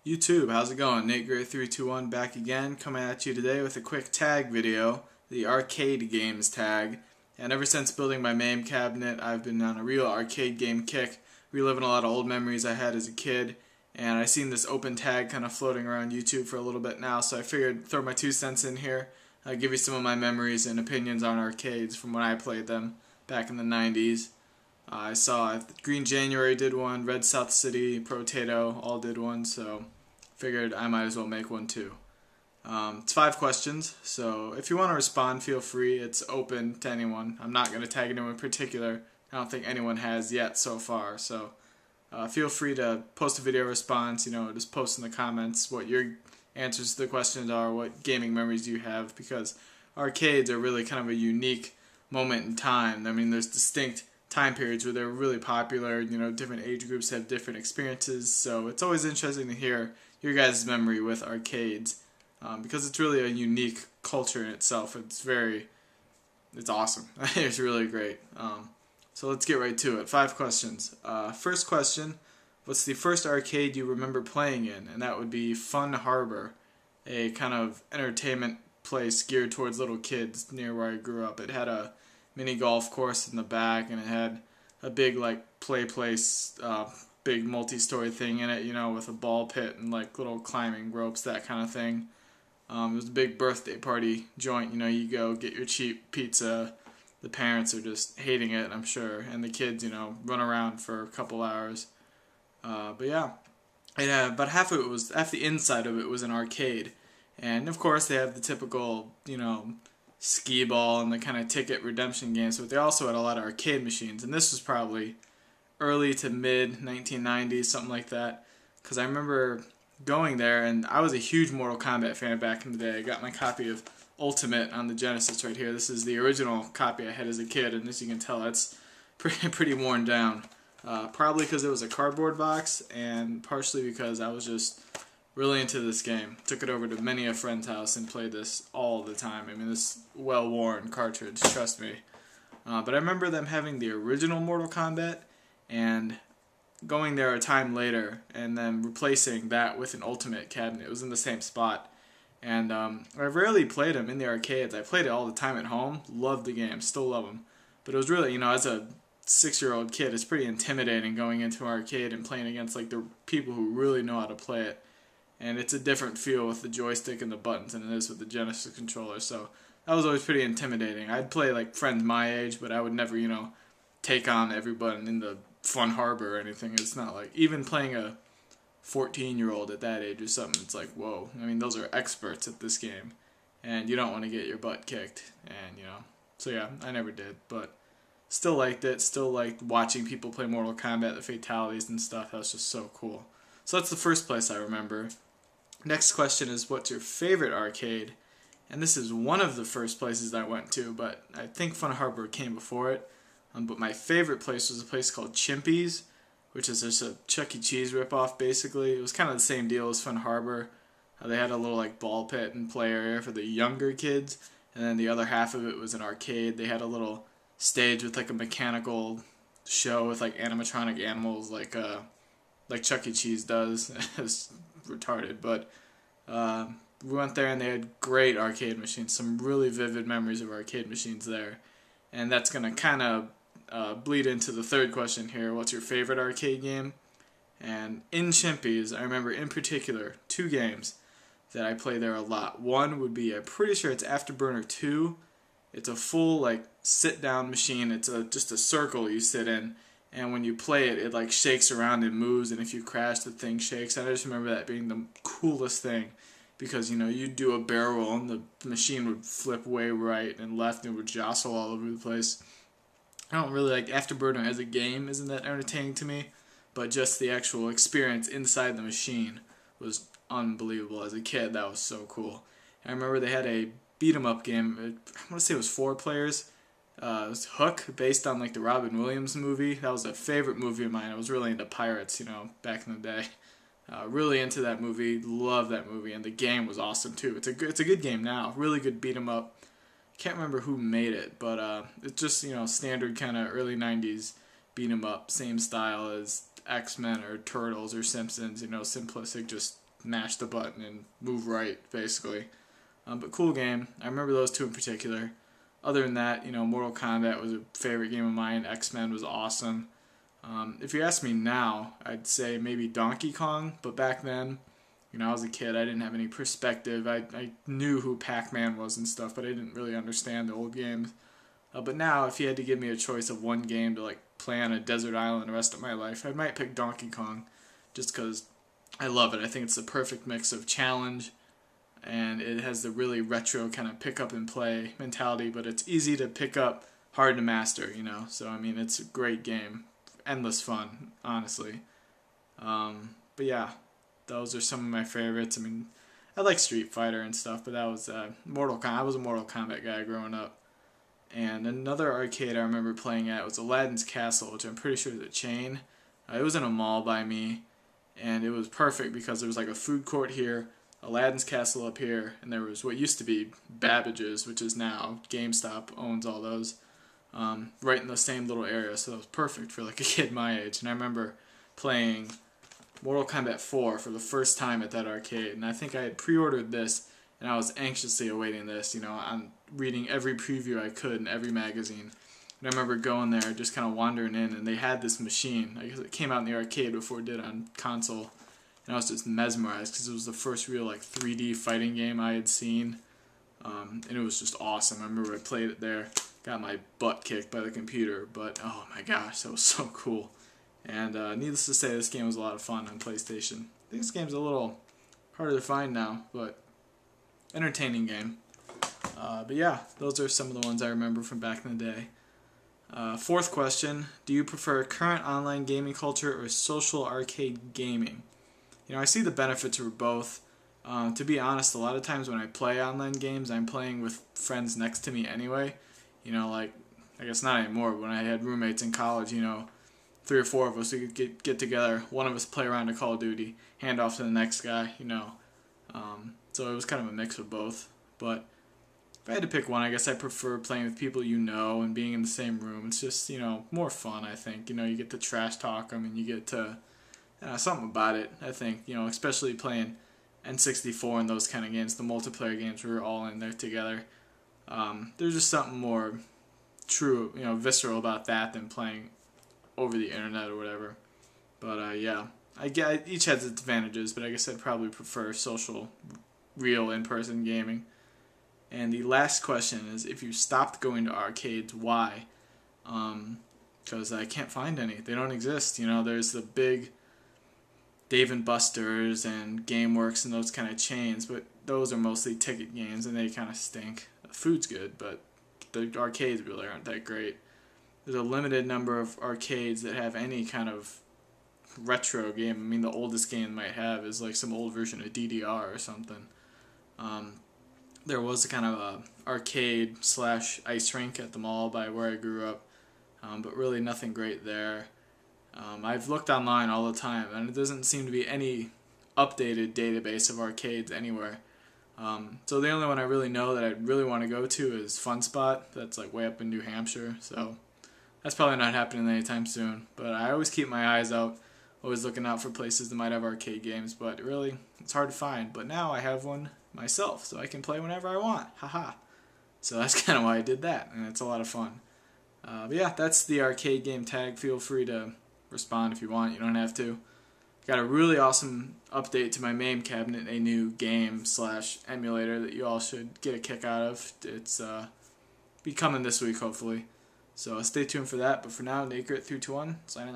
YouTube, how's it going? NateGreat321 back again, coming at you today with a quick tag video, the arcade games tag. And ever since building my MAME cabinet, I've been on a real arcade game kick, reliving a lot of old memories I had as a kid. And I've seen this open tag kind of floating around YouTube for a little bit now, so I figured throw my 2 cents in here, give you some of my memories and opinions on arcades from when I played them back in the 90s. I saw Green January did one, Red South City, Pro-Tato all did one, so figured I might as well make one too. It's 5 questions, so if you want to respond, feel free. It's open to anyone. I'm not going to tag anyone in particular. I don't think anyone has yet so far, so feel free to post a video response, just post in the comments what your answers to the questions are, what gaming memories you have, because arcades are really kind of a unique moment in time. I mean, there's distinct time periods where they're really popular, different age groups have different experiences, so it's always interesting to hear your guys' memory with arcades, because it's really a unique culture in itself. It's awesome. It's really great. So let's get right to it. 5 questions. First question, what's the first arcade you remember playing in? And that would be Fun Harbor, a kind of entertainment place geared towards little kids near where I grew up. It had a mini golf course in the back, and it had a big play place, big multi-story thing in it, with a ball pit and little climbing ropes, that kind of thing. It was a big birthday party joint. You go get your cheap pizza. The parents are just hating it, I'm sure, and the kids, run around for a couple hours. But yeah, about half the inside of it was an arcade, and of course they have the typical, skee ball and the kind of ticket redemption games, but they also had a lot of arcade machines, and this was probably early to mid 1990s, something like that, because I remember going there, and I was a huge Mortal Kombat fan back in the day. I got my copy of Ultimate on the Genesis right here. This is the original copy I had as a kid, and as you can tell, it's pretty worn down. Probably because it was a cardboard box, and partially because I was just really into this game. Took it over to many a friend's house and played this all the time. I mean, this well-worn cartridge, trust me. But I remember them having the original Mortal Kombat, and going there a time later, and then replacing that with an Ultimate cabinet. It was in the same spot. And I rarely played them in the arcades. I played it all the time at home. Loved the game. Still love them. But it was really, as a 6-year-old kid, it's pretty intimidating going into an arcade and playing against the people who really know how to play it. And it's a different feel with the joystick and the buttons than it is with the Genesis controller. So that was always pretty intimidating. I'd play friends my age, but I would never, take on everybody in the Fun Harbor or anything. It's not even playing a 14-year-old at that age or something, it's whoa. I mean, those are experts at this game, and you don't want to get your butt kicked, and so yeah, I never did, but still liked it, still liked watching people play Mortal Kombat, the fatalities and stuff. That was just so cool. So that's the first place I remember. Next question is, what's your favorite arcade? And this is one of the first places I went to, but I think Fun Harbor came before it. But my favorite place was a place called Chimpy's, which is just a Chuck E. Cheese ripoff, basically. It was kind of the same deal as Fun Harbor. They had a little ball pit and play area for the younger kids, and then the other half of it was an arcade. They had a little stage with a mechanical show with animatronic animals, like Chuck E. Cheese does. It's retarded, but we went there and they had great arcade machines. Some really vivid memories of arcade machines there, and that's gonna kind of bleed into the third question here. What's your favorite arcade game? And in Chimpy's, I remember in particular 2 games that I play there a lot. One would be, I'm pretty sure it's Afterburner 2. It's a full sit-down machine. It's just a circle you sit in, and when you play it, it shakes around and moves, and if you crash, the thing shakes. And I just remember that being the coolest thing, because you'd do a barrel roll and the machine would flip way right and left and it would jostle all over the place. I don't really like Afterburner as a game, isn't that entertaining to me, but just the actual experience inside the machine was unbelievable. As a kid, that was so cool. And I remember they had a beat-em-up game, I want to say it was 4 players. It was Hook, based on the Robin Williams movie. That was a favorite movie of mine. I was really into pirates, back in the day. Really into that movie, loved that movie, and the game was awesome too. It's a good game now, really good beat-em-up. Can't remember who made it, but it's just standard kind of early 90s beat 'em up, same style as X-Men or Turtles or Simpsons, simplistic, just mash the button and move right, basically. But cool game. I remember those two in particular. Other than that, Mortal Kombat was a favorite game of mine. X-Men was awesome. If you ask me now, I'd say maybe Donkey Kong, but back then, I was a kid, I didn't have any perspective. I knew who Pac-Man was and stuff, but I didn't really understand the old games. But now, if you had to give me a choice of one game to play on a desert island the rest of my life, I might pick Donkey Kong, just because I love it. I think it's the perfect mix of challenge, and it has the really retro kind of pick up and play mentality, but it's easy to pick up, hard to master, So, it's a great game. Endless fun, honestly. But yeah, those are some of my favorites. I like Street Fighter and stuff, but that was Mortal Kombat. I was a Mortal Kombat guy growing up. And another arcade I remember playing at was Aladdin's Castle, which I'm pretty sure is a chain. It was in a mall by me, and it was perfect because there was a food court here, Aladdin's Castle up here, and there was what used to be Babbage's, which is now GameStop owns all those, right in the same little area, so that was perfect for a kid my age. And I remember playing Mortal Kombat 4 for the first time at that arcade, and I think I had pre-ordered this, and I was anxiously awaiting this. I'm reading every preview I could in every magazine. And I remember going there, just kind of wandering in, and they had this machine. I guess it came out in the arcade before it did on console, and I was just mesmerized because it was the first real 3D fighting game I had seen, and it was just awesome. I remember I played it there, got my butt kicked by the computer, but oh my gosh, that was so cool. And needless to say, this game was a lot of fun on PlayStation. I think this game's a little harder to find now, but entertaining game. But yeah, those are some of the ones I remember from back in the day. Fourth question, do you prefer current online gaming culture or social arcade gaming? I see the benefits of both. To be honest, a lot of times when I play online games, I'm playing with friends next to me anyway. I guess not anymore, but when I had roommates in college, 3 or 4 of us, we could get together, one of us play around to Call of Duty, hand off to the next guy, so it was kind of a mix of both. But if I had to pick one, I guess I prefer playing with people and being in the same room. It's just, more fun, I think. You get to trash talk them, and you get to, something about it, I think, especially playing N64 and those kind of games, the multiplayer games where we're all in there together. There's just something more true, visceral about that than playing over the internet or whatever. But yeah, each has its advantages, but I guess I'd probably prefer social, real, in-person gaming. And the last question is, if you stopped going to arcades, why? Because I can't find any. They don't exist. There's the big Dave & Buster's and GameWorks and those kind of chains, but those are mostly ticket games, and they kind of stink. The food's good, but the arcades really aren't that great. There's a limited number of arcades that have any kind of retro game. The oldest game they might have is some old version of DDR or something. There was a kind of a arcade / ice rink at the mall by where I grew up, but really nothing great there. I've looked online all the time, and it doesn't seem to be any updated database of arcades anywhere. So the only one I really know that I'd really want to go to is Fun Spot. That's way up in New Hampshire, so that's probably not happening anytime soon. But I always keep my eyes out, always looking out for places that might have arcade games, but really, it's hard to find. But now I have one myself, so I can play whenever I want. Haha. So that's kind of why I did that, and it's a lot of fun. But yeah, that's the arcade game tag. Feel free to respond if you want. You don't have to. Got a really awesome update to my MAME cabinet, a new game / emulator that you all should get a kick out of. It's be coming this week, hopefully. So stay tuned for that. But for now, Nate Grit 321, signing out.